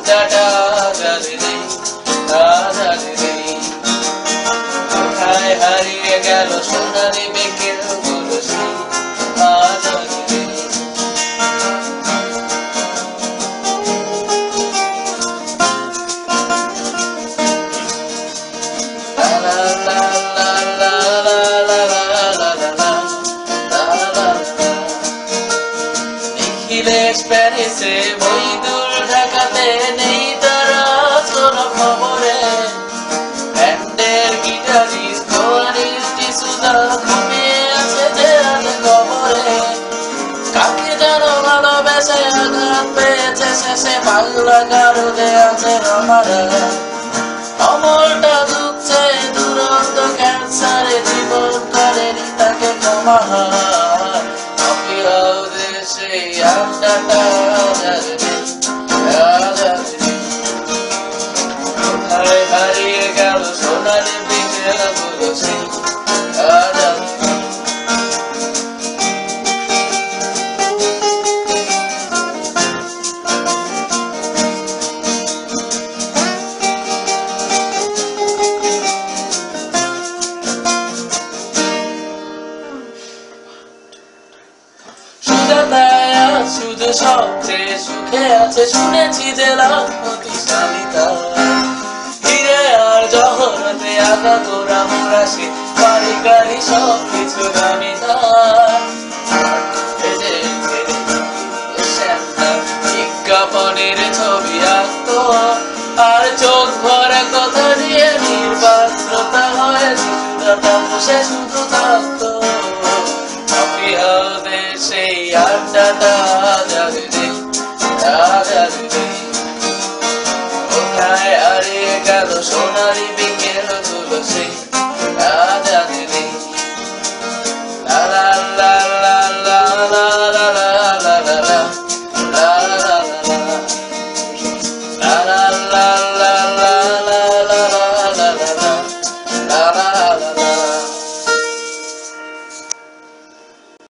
আড্ডাটা আজাদ নেই, আজাদ নেই। কোথায় হারিয়ে গেল সোনালি মেঘের কলসি, আজাদ নেই। প্যারিসে বই দূর ঢাকাতে নেই তারা কোনো খবরে, ব্যান্ডের গিটারিস্ট কোয়ারিস্টি সুদা ঘুমিয়ে আছে যে রাত খবরে। কাকে যেন ভালোবেসে আঘাত পেয়েছে শেষে পাগলা কারুদে আছে রমারা। অমলটা ঢুকছে দুরন্ত ক্যান্সারে, জীবন করেনি তাকে ক্ষমা। সেই আড্ডাটা আজাদ নেই, আজাদ নেই। কোথায় হারিয়ে গেল সোনালি মেঘের কলসি, আজাদ নেই। শুধু সবচেয়ে সুখে আছে শুনেছি যে লাখপতি স্বামী তার। হিরে আর জহরতে আঁকা তোরা মোরাশি, বাড়ি গাড়ি সব কিছু দামি তার। বিজ্ঞাপনের ছবি আঁকতো আর চোখ ভরা কথা দিয়ে নির্বাক শ্রোতা হয়ে শিশুরা বসে শুধু থাকতো। সেই আড্ডাটা আজাদ নেই, আজাদ নেই।